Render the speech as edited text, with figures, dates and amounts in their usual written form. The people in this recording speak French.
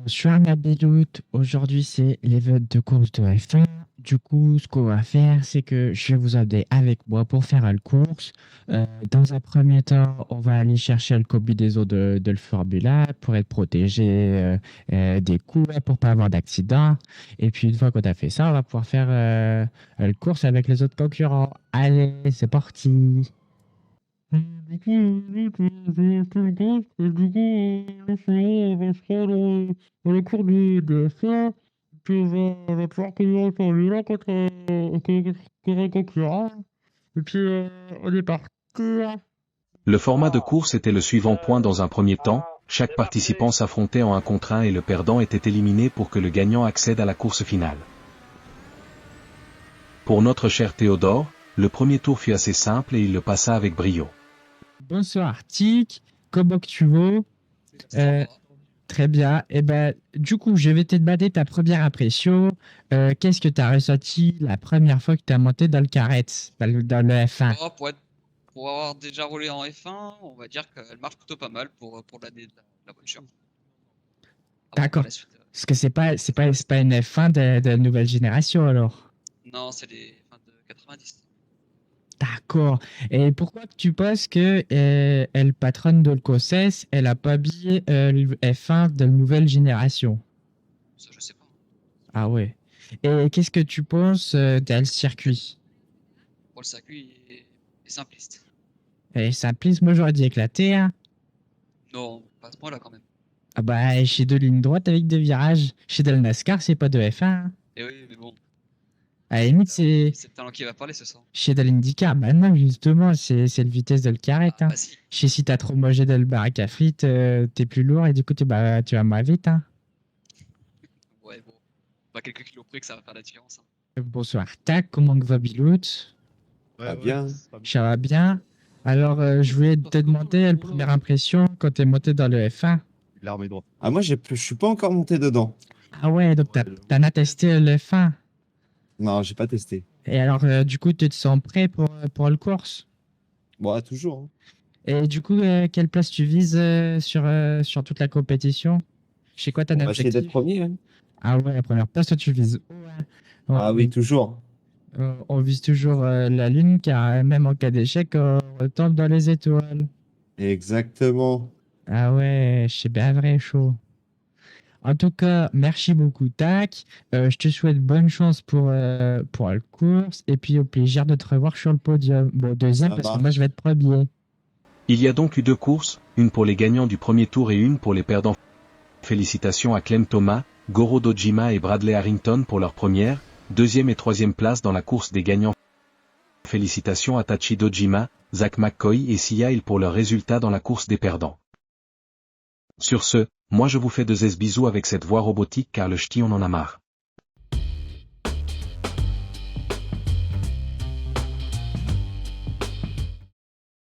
Bonsoir ma Bédoute, aujourd'hui c'est les votes de course de F1. Du coup, ce qu'on va faire, c'est que je vais vous aider avec moi pour faire une course. Dans un premier temps, on va aller chercher le combinaison de le Formula pour être protégé des coups, pour pas avoir d'accident. Et puis une fois qu'on a fait ça, on va pouvoir faire une course avec les autres concurrents. Allez, c'est parti. Du coup, on va se rendre dans le cours de fin, puis on va pouvoir courir en Formule 1 contre un concurrent. Et puis, on est parti. Le format de course était le suivant. Dans un premier temps, chaque participant s'affrontait en 1 contre 1 et le perdant était éliminé pour que le gagnant accède à la course finale. Pour notre cher Théodore, le premier tour fut assez simple et il le passa avec brio. Bonsoir, Tic. Comment que tu vas? Très bien. Et ben, du coup, je vais te demander ta première impression. Qu'est-ce que tu as ressenti la première fois que tu as monté dans le carrette, dans le F1? Oh, pour avoir déjà roulé en F1, on va dire qu'elle marche plutôt pas mal pour l'année de la voiture. Après, D'accord. par la suite, Parce que c'est pas une F1 de nouvelle génération alors. non, c'est les fins de 90. D'accord. Et pourquoi que tu penses que elle patronne de l'Écossais, elle a pas mis le F1 de nouvelle génération? Ça, je sais pas. Ah ouais. Et qu'est-ce que tu penses d'un circuit? Pour le circuit, il est simpliste. Et simpliste, moi j'aurais dit éclaté, hein. Non, pas à ce point-là quand même. Ah bah, chez deux lignes droites avec des virages. Chez Del NASCAR, c'est pas de F1, hein. Et oui, mais bon, À la limite, c'est c'est le talent qui va parler ce soir. chez Del IndyCar. Bah non, justement, c'est le vitesse de le carrette, Ah, hein. bah si. Chez si t'as trop mangé de le baraque à frites, t'es plus lourd et du coup, tu vas moins vite, hein. Ouais, bon. Pas quelques kilos près que ça va faire la différence, hein. Bonsoir, tac, comment va Bilout? Ah bien. Ça va bien? Alors, je voulais te demander la première impression quand t'es monté dans le F1. L'armée droite. Ah moi je suis pas encore monté dedans. Ah ouais, donc t'en as testé le F1. Non, j'ai pas testé. Et alors, du coup, tu te sens prêt pour le course? Bon, ah, toujours. Hein. Et du coup, quelle place tu vises sur toute la compétition? Je sais quoi ton On va essayer d'être objectif? premier. Hein. Ah ouais, la première place, toi tu vises haut, hein. Ah oui, toujours. On vise toujours la lune, car même en cas d'échec, on retombe dans les étoiles. Exactement. Ah ouais, c'est bien vrai, chaud. En tout cas, merci beaucoup, Tac. Je te souhaite bonne chance pour la course et puis au plaisir de te revoir sur le podium. Bon, deuxième, Ça parce que marche. moi je vais être premier. Il y a donc eu 2 courses, une pour les gagnants du premier tour et une pour les perdants. Félicitations à Clem Thomas, Goro Dojima et Bradley Harrington pour leur première, deuxième et troisième place dans la course des gagnants. Félicitations à Tachi Dojima, Zach McCoy et Sia Hill pour leurs résultats dans la course des perdants. Sur ce, moi je vous fais de zes bisous avec cette voix robotique car le ch'ti on en a marre.